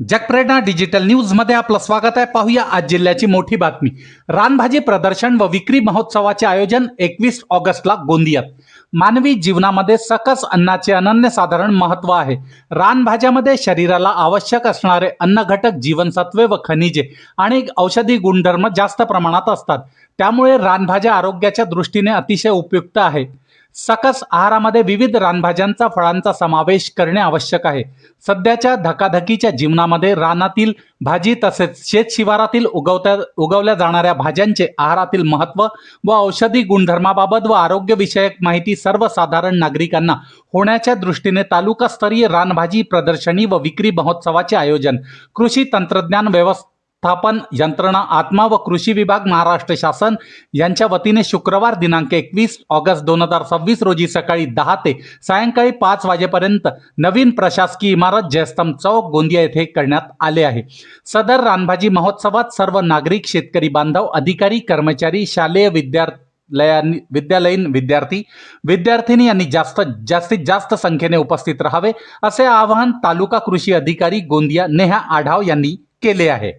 जगप्रेरणा digital news मध्ये आपलं स्वागत आहे। पाहूया आज जिल्ह्याची मोठी बातमी। रानभाजी प्रदर्शन व विक्री महोत्सवाचे आयोजन 21 ऑगस्टला गोंदियात। मानवी जीवनामध्ये सकस अन्नाचे अनन्यसाधारण महत्त्व आहे। रानभाज्यामध्ये शरीराला आवश्यक असणारे अन्न घटक, जीवनसत्वे व खनिजे आणि औषधी गुणधर्म जास्त प्रमाणात असतात। त्यामुळे रानभाज्या आरोग्याच्या दृष्टीने अतिशय उपयुक्त आहे। सकस आहारामध्ये विविध रानभाज्यांचा, फळांचा समावेश करणे आवश्यक आहे। सध्याच्या धकाधकीच्या जीवनामध्ये रानातील भाजी तसेच शेतशिवारातील उगवल्या जाणाऱ्या भाज्यांचे आहारातील महत्त्व व औषधी गुणधर्माबाबत व आरोग्यविषयक माहिती सर्वसाधारण नागरिकांना होण्याच्या दृष्टीने तालुकास्तरीय रानभाजी प्रदर्शनी व विक्री महोत्सवाचे आयोजन कृषी तंत्रज्ञान व्यवस्थापन यंत्रणा, आत्मा व कृषी विभाग, महाराष्ट्र शासन यांच्या वतीने शुक्रवार दिनांक 21 ऑगस्ट 2026 रोजी सकाळी 10 ते सायंकाळी 5 वाजेपर्यंत नवीन प्रशासकीय इमारत जयस्तंभ चौक गोंदिया येथे करण्यात आले आहे। सदर रानभाजी महोत्सवात सर्व नागरिक, शेतकरी बांधव, अधिकारी, कर्मचारी, शालेय विद्यालयीन विद्यार्थी यांनी जास्तीत जास्त संख्येने उपस्थित राहावे असे आवाहन तालुका कृषी अधिकारी गोंदिया नेहा आढाव यांनी केले आहे।